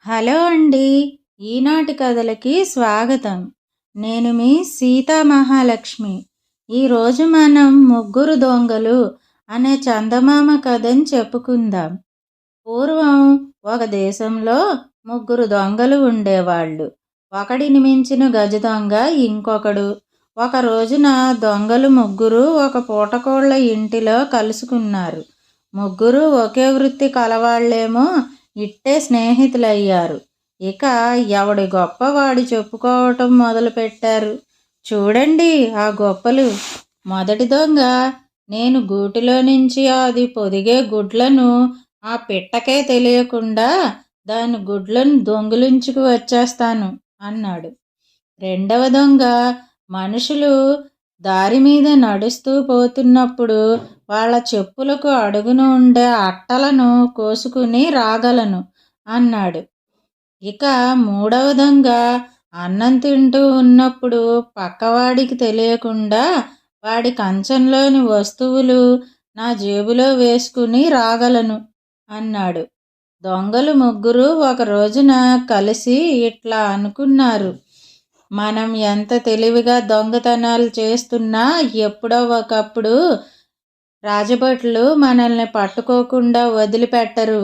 Hello అండి. ఈనాటి కథలకి స్వాగతం. నేను మీ సీతా మహాలక్ష్మి. ఈరోజు మనం ముగ్గురు దొంగలు అనే చందమామ కథని చెప్పుకుందాం. పూర్వం ఒక దేశంలో ముగ్గురు దొంగలు ఉండేవాళ్ళు. ఒకడిని మించిన గజ దొంగ ఇంకొకడు. ఒక రోజున దొంగలు ముగ్గురు ఒక పూటకోళ్ల ఇంటిలో కలుసుకున్నారు. ముగ్గురు ఒకే వృత్తి కలవాళ్లేమో ఇట్టే స్నేహితులయ్యారు. ఇక ఎవడి గొప్పవాడు చెప్పుకోవటం మొదలుపెట్టారు. చూడండి ఆ గొప్పలు. మొదటి దొంగ, నేను గూటిలో నుంచి అది పొదిగే గుడ్లను ఆ పిట్టకే తెలియకుండా దాని గుడ్లను దొంగిలించుకు వచ్చేస్తాను అన్నాడు. రెండవ దొంగ, మనుషులు దారి మీద నడుస్తూ పోతున్నప్పుడు వాళ్ళ చెప్పులకు అడుగున ఉండే అట్టలను కోసుకుని రాగలను అన్నాడు. ఇక మూడవ దొంగ, అన్నం తింటూ ఉన్నప్పుడు పక్కవాడికి తెలియకుండా వాడి కంచంలోని వస్తువులు నా జేబులో వేసుకుని రాగలను అన్నాడు. దొంగలు ముగ్గురు ఒక రోజున కలిసి ఇట్లా అనుకున్నారు. మనం ఎంత తెలివిగా దొంగతనాలు చేస్తున్నా ఎప్పుడో ఒకప్పుడు రాజభటులు మనల్ని పట్టుకోకుండా వదిలిపెట్టరు.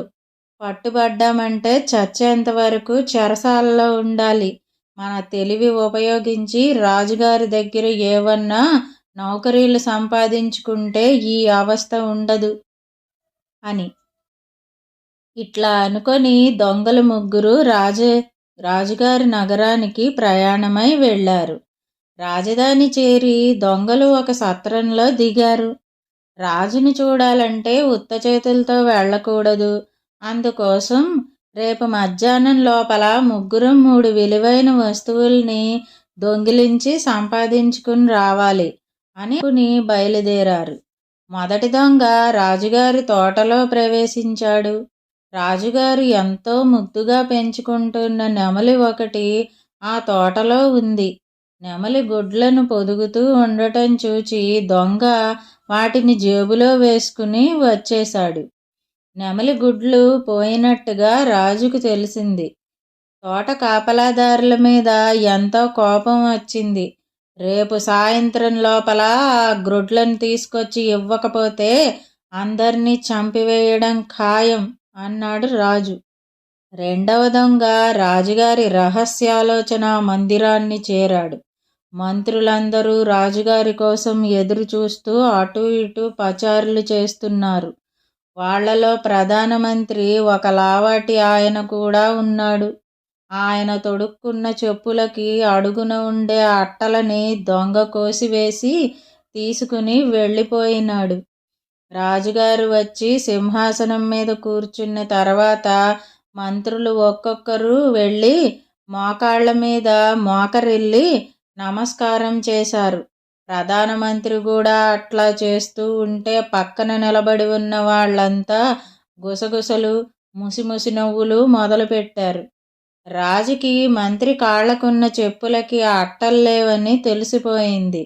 పట్టుబడ్డామంటే చచ్చేంత వరకు చెరసాలలో ఉండాలి. మన తెలివి ఉపయోగించి రాజుగారి దగ్గర ఏవన్నా నౌకరీలు సంపాదించుకుంటే ఈ అవస్థ ఉండదు అని. ఇట్లా అనుకొని దొంగలు ముగ్గురు రాజుగారి నగరానికి ప్రయాణమై వెళ్ళారు. రాజధాని చేరి దొంగలు ఒక సత్రంలో దిగారు. రాజుని చూడాలంటే ఉత్త చేతులతో వెళ్ళకూడదు. అందుకోసం రేపు మధ్యాహ్నం లోపల ముగ్గురు 3 విలువైన వస్తువుల్ని దొంగిలించి సంపాదించుకుని రావాలి అని బయలుదేరారు. మొదటి దొంగ రాజుగారి తోటలో ప్రవేశించాడు. రాజుగారు ఎంతో ముద్దుగా పెంచుకుంటున్న నెమలి ఒకటి ఆ తోటలో ఉంది. నెమలి గుడ్లను పొదుగుతూ ఉండటం చూచి దొంగ వాటిని జేబులో వేసుకుని వచ్చేశాడు. నెమలి గుడ్లు పోయినట్టుగా రాజుకు తెలిసింది. తోట కాపలాదారుల మీద ఎంతో కోపం వచ్చింది. రేపు సాయంత్రం లోపల ఆ గుడ్లను తీసుకొచ్చి ఇవ్వకపోతే అందరినీ చంపివేయడం ఖాయం అన్నాడు రాజు. రెండవ దొంగ రాజుగారి రహస్యాలోచన మందిరాన్ని చేరాడు. మంత్రులందరూ రాజుగారి కోసం ఎదురు చూస్తూ అటూ ఇటూ పచారులు చేస్తున్నారు. వాళ్లలో ప్రధానమంత్రి ఒక లావాటి ఆయన కూడా ఉన్నాడు. ఆయన తొడుక్కున్న చెప్పులకి అడుగున ఉండే అట్టలని దొంగ కోసివేసి తీసుకుని వెళ్ళిపోయినాడు. రాజుగారు వచ్చి సింహాసనం మీద కూర్చున్న తర్వాత మంత్రులు ఒక్కొక్కరు వెళ్ళి మోకాళ్ల మీద మోకరిల్లి నమస్కారం చేశారు. ప్రధానమంత్రి కూడా అట్లా చేస్తూ ఉంటే పక్కన నిలబడి ఉన్న వాళ్ళంతా గుసగుసలు, ముసిముసి నవ్వులు మొదలుపెట్టారు. రాజుకి మంత్రి కాళ్లకున్న చెప్పులకి అట్టల్లేవని తెలిసిపోయింది.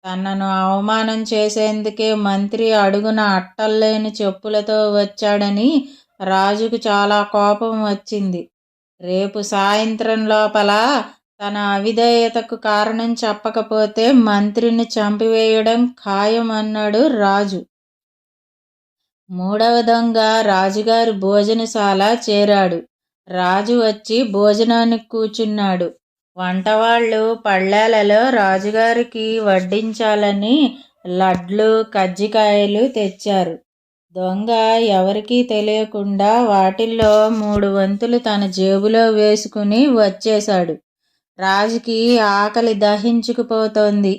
తనను అవమానం చేసేందుకే మంత్రి అడుగున అట్టల్లేని చెప్పులతో వచ్చాడని రాజుకు చాలా కోపం వచ్చింది. రేపు సాయంత్రం లోపల తన అవిధేయతకు కారణం చెప్పకపోతే మంత్రిని చంపివేయడం ఖాయం అన్నాడు రాజు. మూడవ దొంగ రాజుగారి భోజనశాల చేరాడు. రాజు వచ్చి భోజనానికి కూర్చున్నాడు. వంటవాళ్ళు పళ్ళేలలో రాజుగారికి వడ్డించాలని లడ్లు, కజ్జికాయలు తెచ్చారు. దొంగ ఎవరికీ తెలియకుండా వాటిల్లో 3 వంతులు తన జేబులో వేసుకుని వచ్చేశాడు. రాజుకి ఆకలి దహించుకుపోతోంది.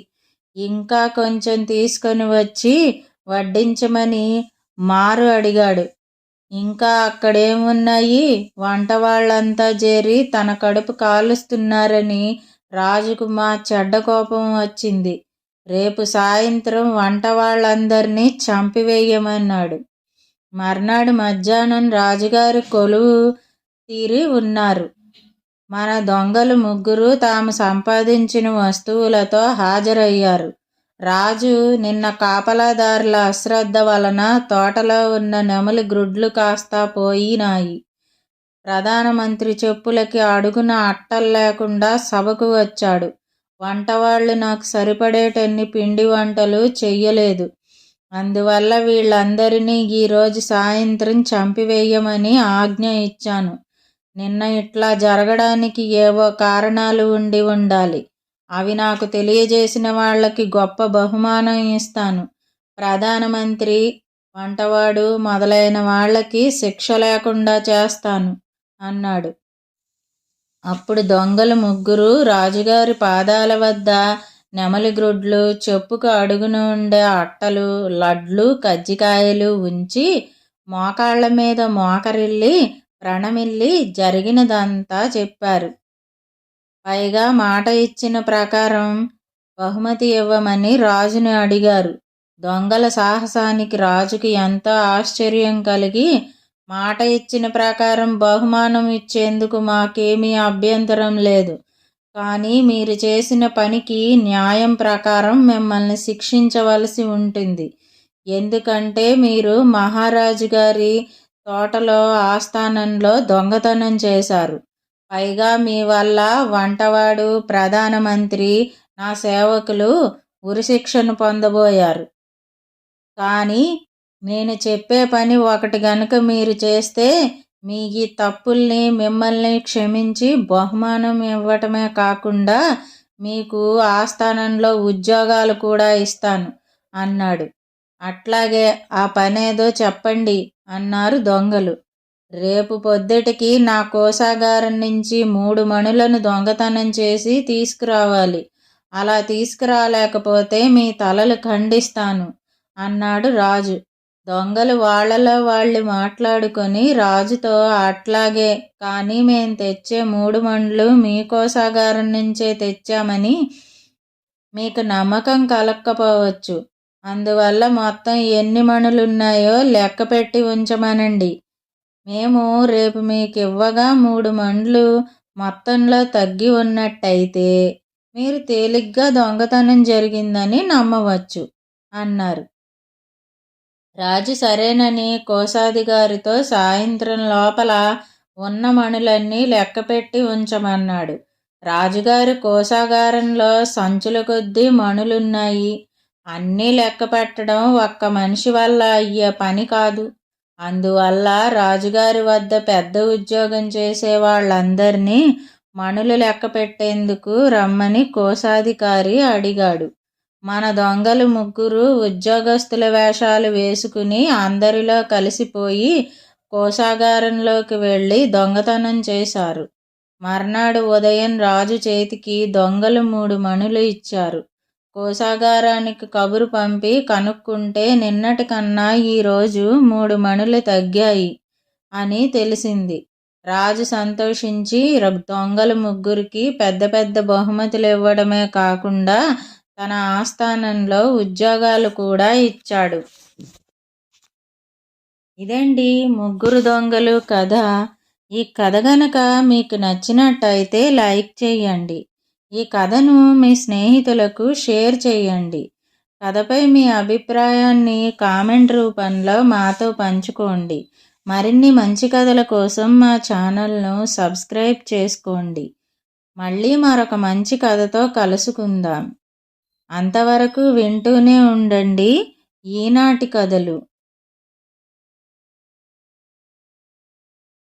ఇంకా కొంచెం తీసుకొని వచ్చి వడ్డించమని మారు అడిగాడు. ఇంకా అక్కడేమున్నాయి? వంట వాళ్ళంతా చేరి తన కడుపు కాలుస్తున్నారని రాజుకు మా చెడ్డ కోపం వచ్చింది. రేపు సాయంత్రం వంట వాళ్ళందరినీ చంపివేయమన్నాడు. మర్నాడు మధ్యాహ్నం రాజుగారి కొలువు తీరి ఉన్నారు. మన దొంగలు ముగ్గురు తాము సంపాదించిన వస్తువులతో హాజరయ్యారు. రాజు నిన్న కాపలాదారుల అశ్రద్ధ వలన తోటలో ఉన్న నెమలి గ్రుడ్లు కాస్త పోయినాయి. ప్రధానమంత్రి చెప్పులకి అడుగున అట్టలు లేకుండా సభకు వచ్చాడు. వంటవాళ్ళు నాకు సరిపడేటన్ని పిండి వంటలు చెయ్యలేదు. అందువల్ల వీళ్ళందరినీ ఈరోజు సాయంత్రం చంపివేయమని ఆజ్ఞ ఇచ్చాను. నిన్న ఇట్లా జరగడానికి ఏవో కారణాలు ఉండి ఉండాలి. అవి నాకు తెలియజేసిన వాళ్ళకి గొప్ప బహుమానం ఇస్తాను. ప్రధానమంత్రి, వంటవాడు మొదలైన వాళ్ళకి శిక్ష లేకుండా చేస్తాను అన్నాడు. అప్పుడు దొంగలు ముగ్గురు రాజుగారి పాదాల వద్ద నెమలి గ్రుడ్లు, చెప్పుకు అడుగున ఉండే అట్టలు, లడ్లు, కజ్జికాయలు ఉంచి మోకాళ్ల మీద మోకరిల్లి ప్రణమిల్లి జరిగినదంతా చెప్పారు. పైగా మాట ఇచ్చిన ప్రకారం బహుమతి ఇవ్వమని రాజుని అడిగారు. దొంగల సాహసానికి రాజుకి ఎంతో ఆశ్చర్యం కలిగి, మాట ఇచ్చిన ప్రకారం బహుమానం ఇచ్చేందుకు మాకేమీ అభ్యంతరం లేదు. కానీ మీరు చేసిన పనికి న్యాయం ప్రకారం మిమ్మల్ని శిక్షించవలసి ఉంటుంది. ఎందుకంటే మీరు మహారాజు గారి తోటలో ఆస్థానంలో దొంగతనం చేశారు. పైగా మీ వల్ల వంటవాడు, ప్రధానమంత్రి, నా సేవకులు ఉరిశిక్షను పొందబోయారు. కానీ నేను చెప్పే పని ఒకటి గనుక మీరు చేస్తే మీ ఈ తప్పుల్ని మిమ్మల్ని క్షమించి బహుమానం ఇవ్వటమే కాకుండా మీకు ఆస్థానంలో ఉద్యోగాలు కూడా ఇస్తాను అన్నాడు. అట్లాగే, ఆ పనేదో చెప్పండి అన్నారు దొంగలు. రేపు పొద్దుటికి నా కోశాగారం నుంచి 3 మణులను దొంగతనం చేసి తీసుకురావాలి. అలా తీసుకురాలేకపోతే మీ తలలు ఖండిస్తాను అన్నాడు రాజు. దొంగలు వాళ్ళలో వాళ్ళు మాట్లాడుకొని రాజుతో, అట్లాగే, కానీ మేం తెచ్చే 3 మణులు మీ కోశాగారం నుంచే తెచ్చామని మీకు నమ్మకం కలక్కపోవచ్చు. అందువల్ల మొత్తం ఎన్ని మణులున్నాయో లెక్క పెట్టి ఉంచమనండి. మేము రేపు మీకు ఇవ్వగా 3 మణులు మొత్తంలో తగ్గి ఉన్నట్టయితే మీరు తేలిగ్గా దొంగతనం జరిగిందని నమ్మవచ్చు అన్నారు. రాజు సరేనని కోశాధికారితో సాయంత్రం లోపల ఉన్న మణులన్నీ లెక్కపెట్టి ఉంచమన్నాడు. రాజుగారి కోశాగారంలో సంచుల కొద్దీ మణులున్నాయి. అన్నీ లెక్క పెట్టడం ఒక్క మనిషి వల్ల అయ్యే పని కాదు. అందువల్ల రాజుగారి వద్ద పెద్ద ఉద్యోగం చేసే వాళ్ళందరినీ మణులు లెక్క పెట్టేందుకు రమ్మని కోశాధికారి అడిగాడు. మన దొంగలు ముగ్గురు ఉద్యోగస్తుల వేషాలు వేసుకుని అందరిలో కలిసిపోయి కోశాగారంలోకి వెళ్ళి దొంగతనం చేశారు. మర్నాడు ఉదయం రాజు చేతికి దొంగలు 3 మణులు ఇచ్చారు. కోశాగారానికి కబురు పంపి కనుక్కుంటే నిన్నటి కన్నా ఈరోజు 3 మణులు తగ్గాయి అని తెలిసింది. రాజు సంతోషించి దొంగలు ముగ్గురికి పెద్ద పెద్ద బహుమతులు ఇవ్వడమే కాకుండా తన ఆస్థానంలో ఉద్యోగాలు కూడా ఇచ్చాడు. ఇదండి ముగ్గురు దొంగలు కథ. ఈ కథ గనక మీకు నచ్చినట్టయితే లైక్ చేయండి. ఈ కథను మీ స్నేహితులకు షేర్ చేయండి. కథపై మీ అభిప్రాయాన్ని కామెంట్ రూపంలో మాతో పంచుకోండి. మరిన్ని మంచి కథల కోసం మా ఛానల్ను సబ్స్క్రైబ్ చేసుకోండి. మళ్ళీ మరొక మంచి కథతో కలుసుకుందాం. అంతవరకు వింటూనే ఉండండి ఈనాటి కథలు.